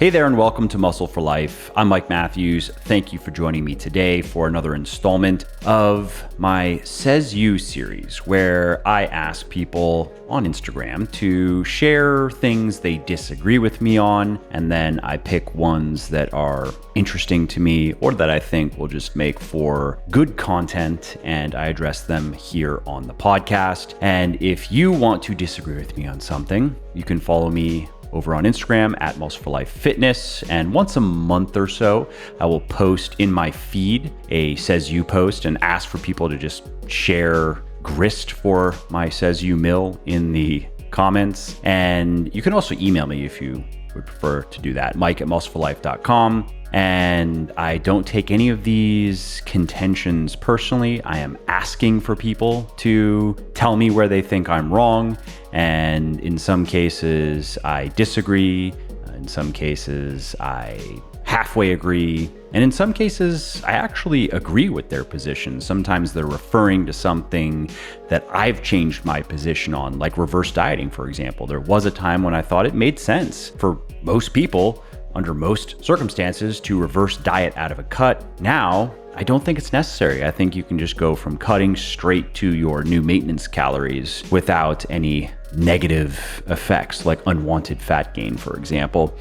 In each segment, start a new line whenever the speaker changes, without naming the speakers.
Hey there and welcome to Muscle for Life. I'm Mike Matthews. Thank you for joining me today for another installment of my Says You series, where I ask people on Instagram to share things they disagree with me on, and then I pick ones that are interesting to me or that I think will just make for good content, and I address them here on the podcast. And if you want to disagree with me on something, you can follow me over on Instagram at Muscle for Life Fitness. And once a month or so, I will post in my feed a Says You post and ask for people to just share grist for my Says You mill in the comments. And you can also email me if you would prefer to do that, mike@muscleforlife.com. And I don't take any of these contentions personally. I am asking for people to tell me where they think I'm wrong. And in some cases, I disagree. In some cases, I halfway agree. And in some cases, I actually agree with their position. Sometimes they're referring to something that I've changed my position on, like reverse dieting, for example. There was a time when I thought it made sense for most people, under most circumstances, to reverse diet out of a cut. Now, I don't think it's necessary. I think you can just go from cutting straight to your new maintenance calories without any negative effects, like unwanted fat gain, for example.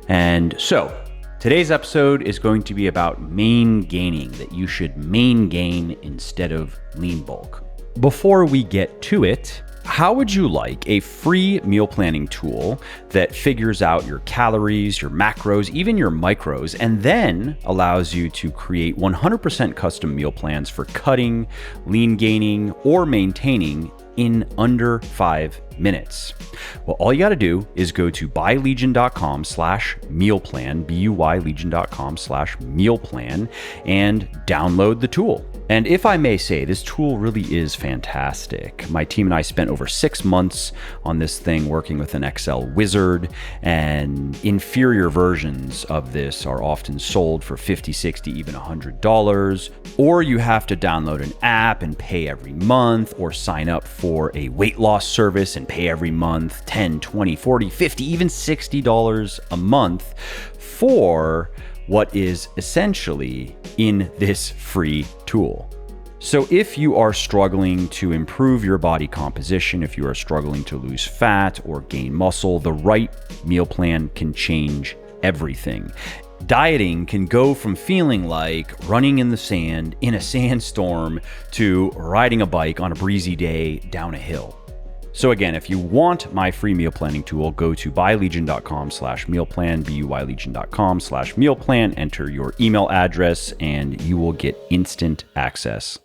And so, today's episode is going to be about maingaining, that you should main gain instead of lean bulk. Before we get to it, how would you like a free meal planning tool that figures out your calories, your macros, even your micros, and then allows you to create 100% custom meal plans for cutting, lean gaining, or maintaining in under 5 minutes? Well, all you got to do is go to buylegion.com/mealplan, buylegion.com/mealplan, and download the tool. And if I may say, this tool really is fantastic. My team and I spent over 6 months on this thing working with an Excel wizard, and inferior versions of this are often sold for $50, $60, even $100. Or you have to download an app and pay every month, or sign up for a weight loss service and pay every month $10, $20, $40, $50, even $60 a month for what is essentially in this free tool. So if you are struggling to improve your body composition, if you are struggling to lose fat or gain muscle, the right meal plan can change everything. Dieting can go from feeling like running in the sand in a sandstorm to riding a bike on a breezy day down a hill. So again, if you want my free meal planning tool, go to buylegion.com/mealplan, buylegion.com/mealplan, enter your email address, and you will get instant access.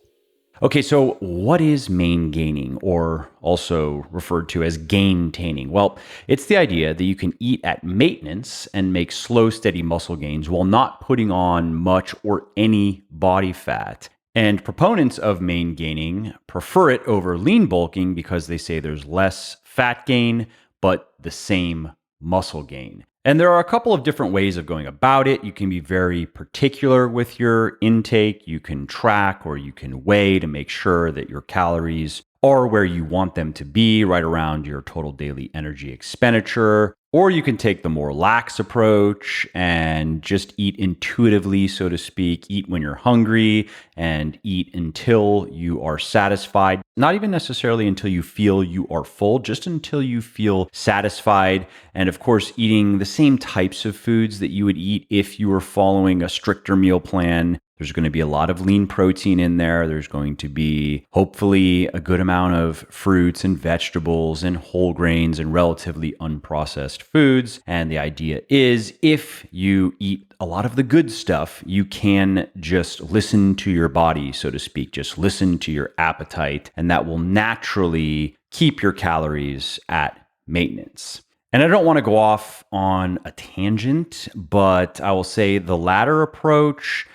Okay, so what is maingaining, or also referred to as gaintaining? Well, it's the idea that you can eat at maintenance and make slow, steady muscle gains while not putting on much or any body fat. And proponents of maingaining prefer it over lean bulking because they say there's less fat gain, but the same muscle gain. And there are a couple of different ways of going about it. You can be very particular with your intake. You can track or you can weigh to make sure that your calories are where you want them to be, right around your total daily energy expenditure. Or you can take the more lax approach and just eat intuitively, so to speak. Eat when you're hungry and eat until you are satisfied. Not even necessarily until you feel you are full, just until you feel satisfied. And of course, eating the same types of foods that you would eat if you were following a stricter meal plan. There's going to be a lot of lean protein in there. There's going to be hopefully a good amount of fruits and vegetables and whole grains and relatively unprocessed foods. And the idea is, if you eat a lot of the good stuff, you can just listen to your body, so to speak, just listen to your appetite, and that will naturally keep your calories at maintenance. And I don't want to go off on a tangent, but I will say the latter approach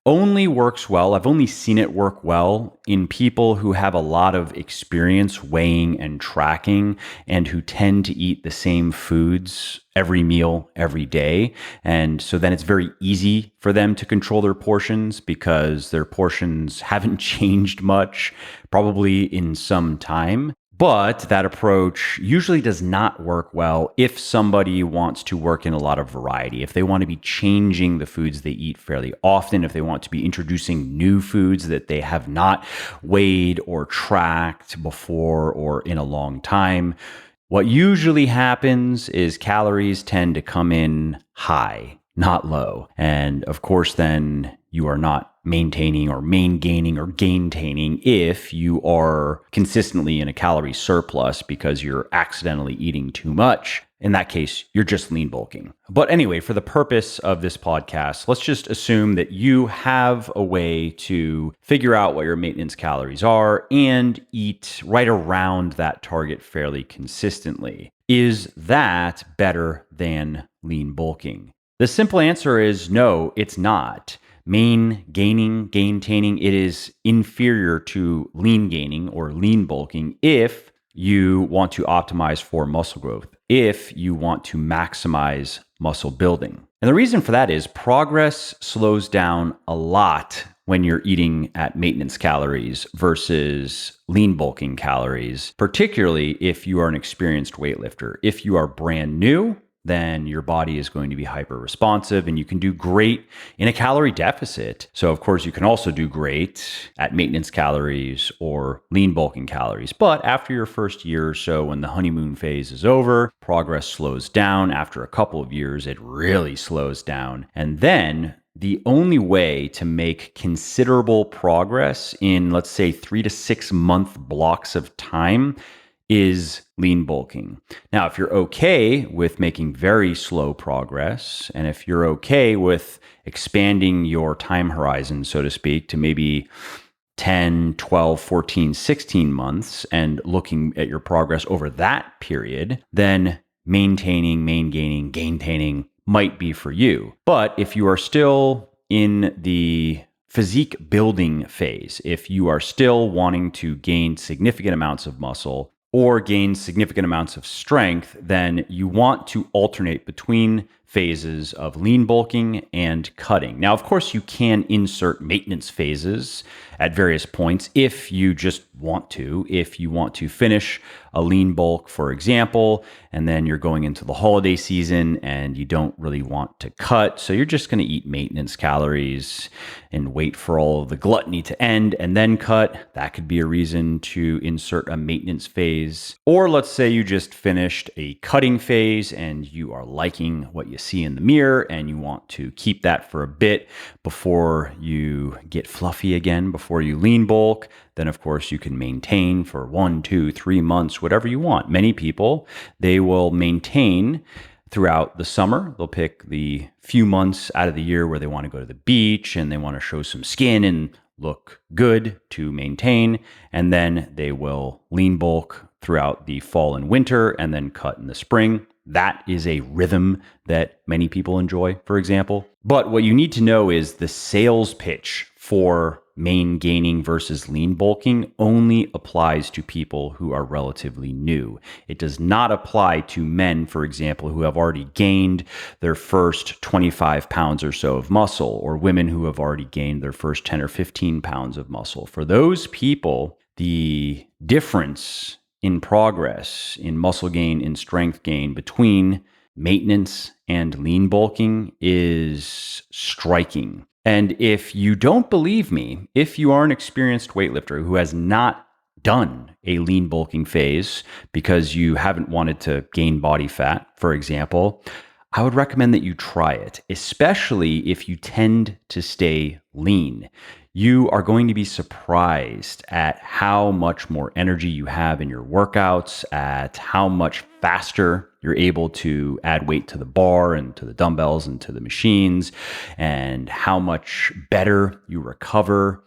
only works well. I've only seen it work well in people who have a lot of experience weighing and tracking and who tend to eat the same foods every meal, every day. And so then it's very easy for them to control their portions because their portions haven't changed much, probably in some time. But that approach usually does not work well if somebody wants to work in a lot of variety, if they want to be changing the foods they eat fairly often, if they want to be introducing new foods that they have not weighed or tracked before or in a long time. What usually happens is calories tend to come in high, not low. And of course, then you are not maintaining or maingaining or gaintaining if you are consistently in a calorie surplus because you're accidentally eating too much. In that case, you're just lean bulking. But anyway, for the purpose of this podcast, let's just assume that you have a way to figure out what your maintenance calories are and eat right around that target fairly consistently. Is that better than lean bulking? The simple answer is no, it's not. Gaintaining, it is inferior to lean gaining or lean bulking if you want to optimize for muscle growth, if you want to maximize muscle building. And the reason for that is progress slows down a lot when you're eating at maintenance calories versus lean bulking calories, particularly if you are an experienced weightlifter. If you are brand new, then your body is going to be hyper responsive and you can do great in a calorie deficit. So of course you can also do great at maintenance calories or lean bulking calories. But after your first year or so, when the honeymoon phase is over, progress slows down. After a couple of years, it really slows down. And then the only way to make considerable progress in, let's say, 3 to 6 month blocks of time is lean bulking. Now, if you're okay with making very slow progress, and if you're okay with expanding your time horizon, so to speak, to maybe 10, 12, 14, 16 months and looking at your progress over that period, then maingaining, gaintaining might be for you. But if you are still in the physique building phase, if you are still wanting to gain significant amounts of muscle, or gain significant amounts of strength, then you want to alternate between phases of lean bulking and cutting. Now, of course, you can insert maintenance phases at various points if you just want to. If you want to finish a lean bulk, for example, and then you're going into the holiday season and you don't really want to cut, so you're just going to eat maintenance calories and wait for all of the gluttony to end and then cut. That could be a reason to insert a maintenance phase. Or let's say you just finished a cutting phase and you are liking what you see in the mirror and you want to keep that for a bit before you get fluffy again, before you lean bulk. Then of course you can maintain for 1, 2, 3 months, whatever you want. Many people, they will maintain throughout the summer. They'll pick the few months out of the year where they want to go to the beach and they want to show some skin and look good to maintain. And then they will lean bulk throughout the fall and winter and then cut in the spring. That is a rhythm that many people enjoy, for example. But what you need to know is the sales pitch for maingaining versus lean bulking only applies to people who are relatively new. It does not apply to men, for example, who have already gained their first 25 pounds or so of muscle, or women who have already gained their first 10 or 15 pounds of muscle. For those people, the difference in progress, in muscle gain, in strength gain between maintenance and lean bulking is striking. And if you don't believe me, if you are an experienced weightlifter who has not done a lean bulking phase because you haven't wanted to gain body fat, for example, I would recommend that you try it, especially if you tend to stay lean. You are going to be surprised at how much more energy you have in your workouts, at how much faster you're able to add weight to the bar and to the dumbbells and to the machines, and how much better you recover.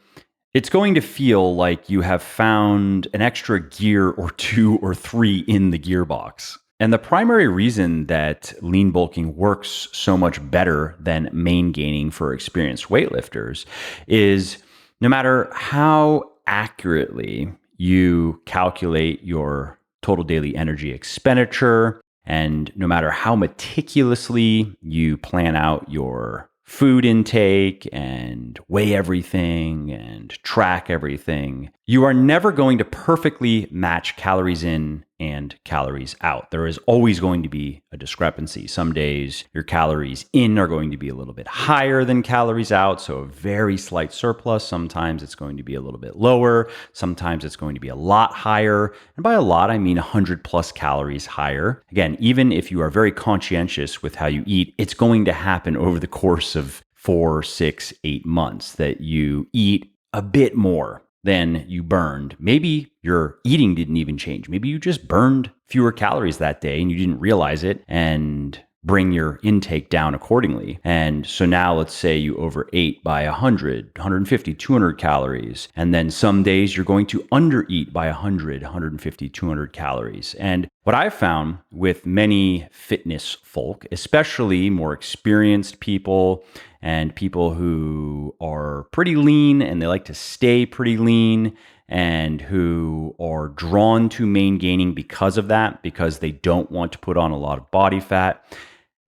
It's going to feel like you have found an extra gear or 2 or 3 in the gearbox. And the primary reason that lean bulking works so much better than maingaining for experienced weightlifters is no matter how accurately you calculate your total daily energy expenditure, and no matter how meticulously you plan out your food intake and weigh everything and track everything, You are never going to perfectly match calories in and calories out. There is always going to be a discrepancy. Some days your calories in are going to be a little bit higher than calories out, so a very slight surplus. Sometimes it's going to be a little bit lower. Sometimes it's going to be a lot higher. And by a lot, I mean 100 plus calories higher. Again, even if you are very conscientious with how you eat, it's going to happen over the course of 4, 6, 8 months that you eat a bit more than you burned. Maybe your eating didn't even change. Maybe you just burned fewer calories that day and you didn't realize it and bring your intake down accordingly. And so now let's say you overate by 100, 150, 200 calories. And then some days you're going to undereat by 100, 150, 200 calories. And what I've found with many fitness folk, especially more experienced people and people who are pretty lean and they like to stay pretty lean and who are drawn to Maingaining because of that, because they don't want to put on a lot of body fat,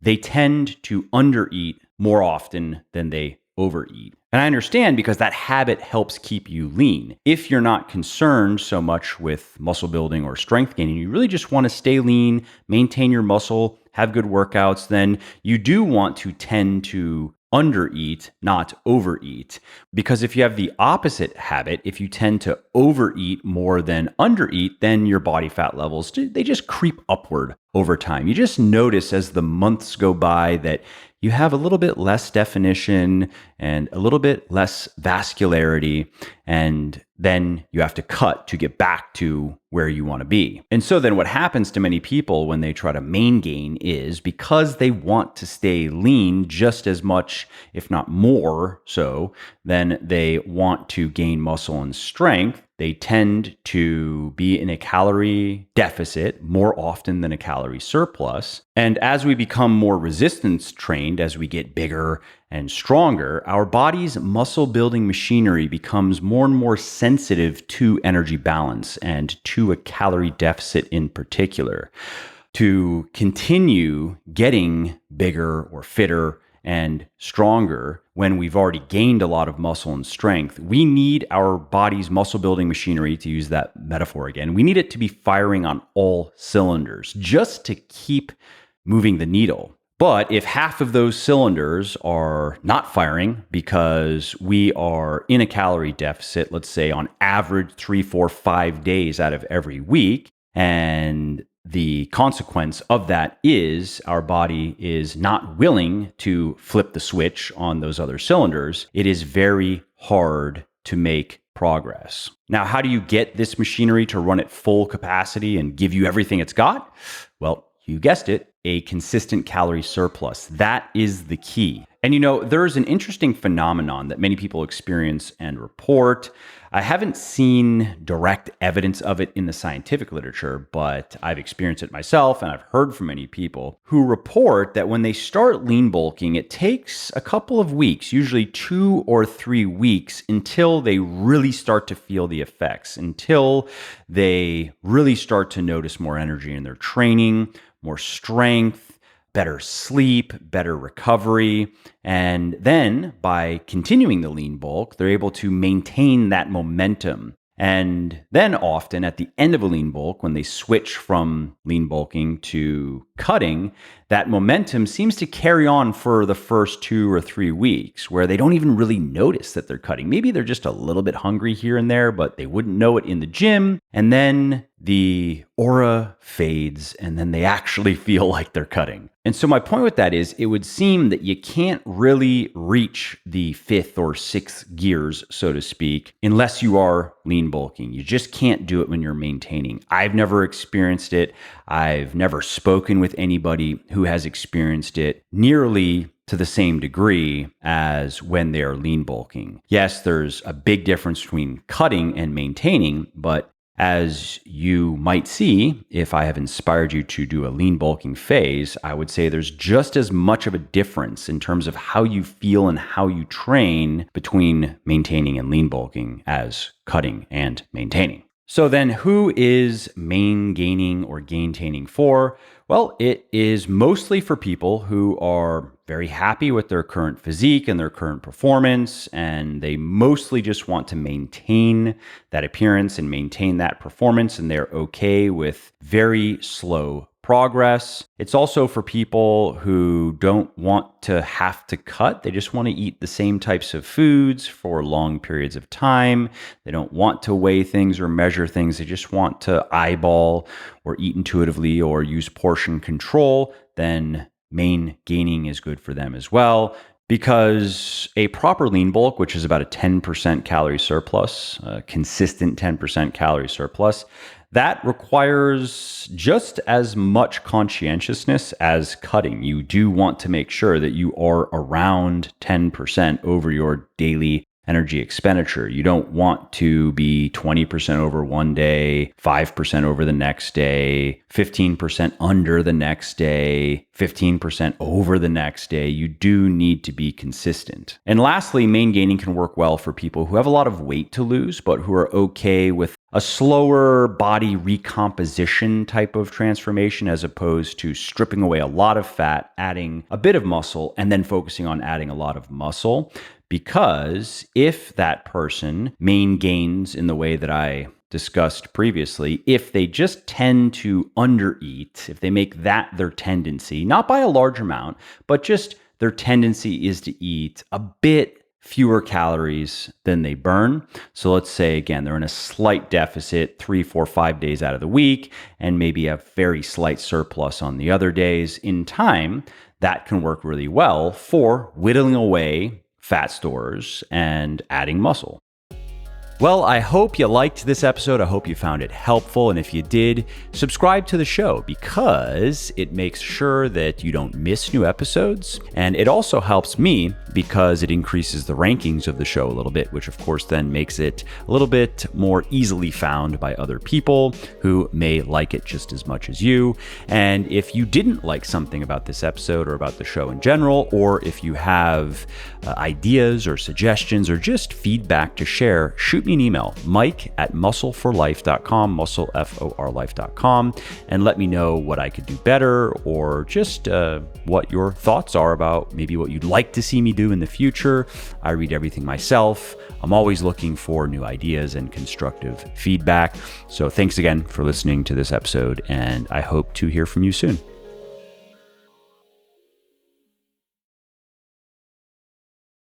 they tend to undereat more often than they overeat. And I understand because that habit helps keep you lean. If you're not concerned so much with muscle building or strength gaining, you really just want to stay lean, maintain your muscle, have good workouts, then you do want to tend to undereat, not overeat. Because if you have the opposite habit, if you tend to overeat more than undereat, then your body fat levels, they just creep upward over time. You just notice as the months go by that you have a little bit less definition and a little bit less vascularity, and then you have to cut to get back to where you want to be. And so then what happens to many people when they try to maingain is because they want to stay lean just as much, if not more so, than they want to gain muscle and strength, they tend to be in a calorie deficit more often than a calorie surplus. And as we become more resistance trained, as we get bigger and stronger, our body's muscle building machinery becomes more and more sensitive to energy balance and to a calorie deficit in particular. To continue getting bigger or fitter and stronger when we've already gained a lot of muscle and strength, we need our body's muscle building machinery, to use that metaphor again, we need it to be firing on all cylinders just to keep moving the needle. But if half of those cylinders are not firing because we are in a calorie deficit, let's say on average 3, 4, 5 days out of every week, and the consequence of that is our body is not willing to flip the switch on those other cylinders, it is very hard to make progress. Now, how do you get this machinery to run at full capacity and give you everything it's got? Well, you guessed it, a consistent calorie surplus. That is the key. And there's an interesting phenomenon that many people experience and report. I haven't seen direct evidence of it in the scientific literature, but I've experienced it myself, and I've heard from many people who report that when they start lean bulking, it takes a couple of weeks, usually 2 or 3 weeks, until they really start to feel the effects, until they really start to notice more energy in their training, more strength, better sleep, better recovery. And then by continuing the lean bulk, they're able to maintain that momentum. And then often at the end of a lean bulk, when they switch from lean bulking to cutting, that momentum seems to carry on for the first 2 or 3 weeks, where they don't even really notice that they're cutting. Maybe they're just a little bit hungry here and there, but they wouldn't know it in the gym. And then the aura fades, and then they actually feel like they're cutting. And so my point with that is, it would seem that you can't really reach the 5th or 6th gears, so to speak, unless you are lean bulking. You just can't do it when you're maintaining. I've never experienced it. I've never spoken with anybody who has experienced it nearly to the same degree as when they are lean bulking. Yes, there's a big difference between cutting and maintaining, but as you might see, if I have inspired you to do a lean bulking phase, I would say there's just as much of a difference in terms of how you feel and how you train between maintaining and lean bulking as cutting and maintaining. So then who is Maingaining or Gaintaining for? Well, it is mostly for people who are very happy with their current physique and their current performance, and they mostly just want to maintain that appearance and maintain that performance, and they're okay with very slow progress. It's also for people who don't want to have to cut. They just want to eat the same types of foods for long periods of time. They don't want to weigh things or measure things. They just want to eyeball or eat intuitively or use portion control. Then Maingaining is good for them as well, because a proper lean bulk, which is about a 10% calorie surplus, a consistent 10% calorie surplus, that requires just as much conscientiousness as cutting. You do want to make sure that you are around 10% over your daily energy expenditure. You don't want to be 20% over one day, 5% over the next day, 15% under the next day, 15% over the next day. You do need to be consistent. And lastly, Maingaining can work well for people who have a lot of weight to lose, but who are okay with a slower body recomposition type of transformation, as opposed to stripping away a lot of fat, adding a bit of muscle, and then focusing on adding a lot of muscle. Because if that person gains in the way that I discussed previously, if they just tend to undereat, if they make that their tendency, not by a large amount, but just their tendency is to eat a bit fewer calories than they burn. So let's say, again, they're in a slight deficit 3, 4, 5 days out of the week, and maybe a very slight surplus on the other days. In time, that can work really well for whittling away fat stores and adding muscle. Well, I hope you liked this episode. I hope you found it helpful. And if you did, subscribe to the show, because it makes sure that you don't miss new episodes. And it also helps me because it increases the rankings of the show a little bit, which of course then makes it a little bit more easily found by other people who may like it just as much as you. And if you didn't like something about this episode or about the show in general, or if you have ideas or suggestions or just feedback to share, shoot me an email, mike@muscleforlife.com, muscleforlife.com, and let me know what I could do better, or just what your thoughts are about maybe what you'd like to see me do in the future. I read everything myself. I'm always looking for new ideas and constructive feedback. So thanks again for listening to this episode, and I hope to hear from you soon.